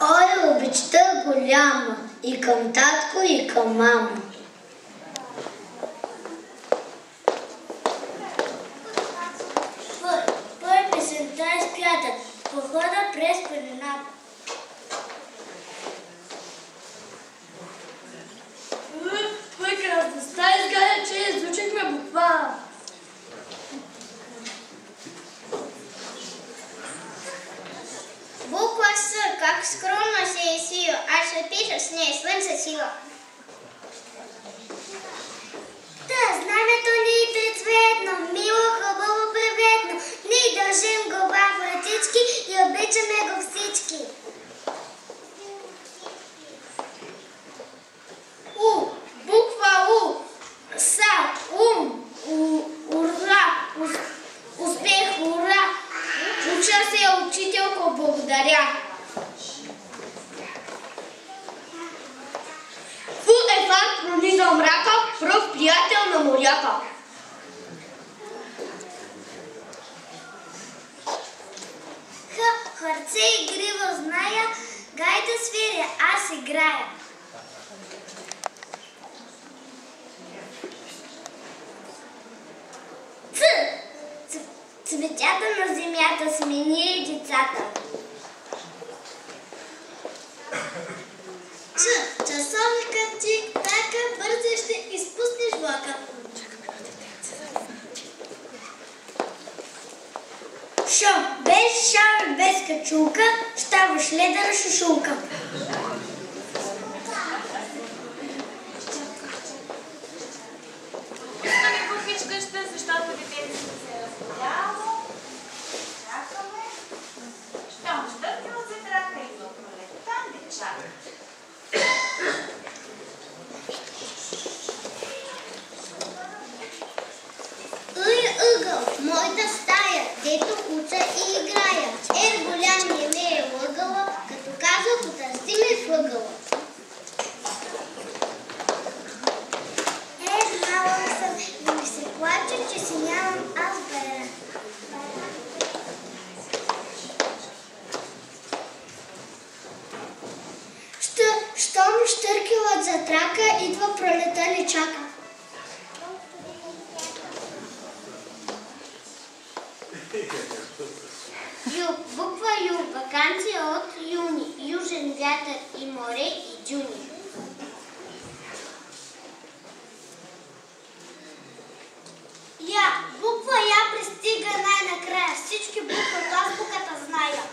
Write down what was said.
Ой, обичта голяма и към татко, и към мама. Пой песента е спята, похода през пелената. Прекрасността изгледа, че изучихме буква. Буква С, как скромно се е сила, аз ще пиша с нея слънце сила. Да, знамето ни е цветно, мило, хубаво, приветно. Ние държим го в ръчички и обичаме го всички. У, буква У, Са, ура, успех, ура. Уча се, учителко, благодаря. Фу е факт, пронизал мрака, пръв приятел на моряка. Хърце игриво зная, гайда свиря, аз играя. Цветята на земята сме ние децата. Часовникът тик-така, бързо ще изпуснеш влака. Шо, без шал, без качулка, ставаш ледъра шушулка. Да ми похичкаща, защото детето се разгоряло. Чакаме. Щом щъркила се трака и до пролетта не чака. Ъгъл, моята стая, дето уча и играя. Голям не ме е лъгала, като казва, потърси ме в ъгъла. Знала съм, да ми се плаче, че си нямам аз бера. Щом щъркилът за трака, идва пролета не чака. Ю, буква Ю, ваканция от юни, южен вятър и море и дюни. Я, буква Я пристига най-накрая, всички букви от азбуката зная.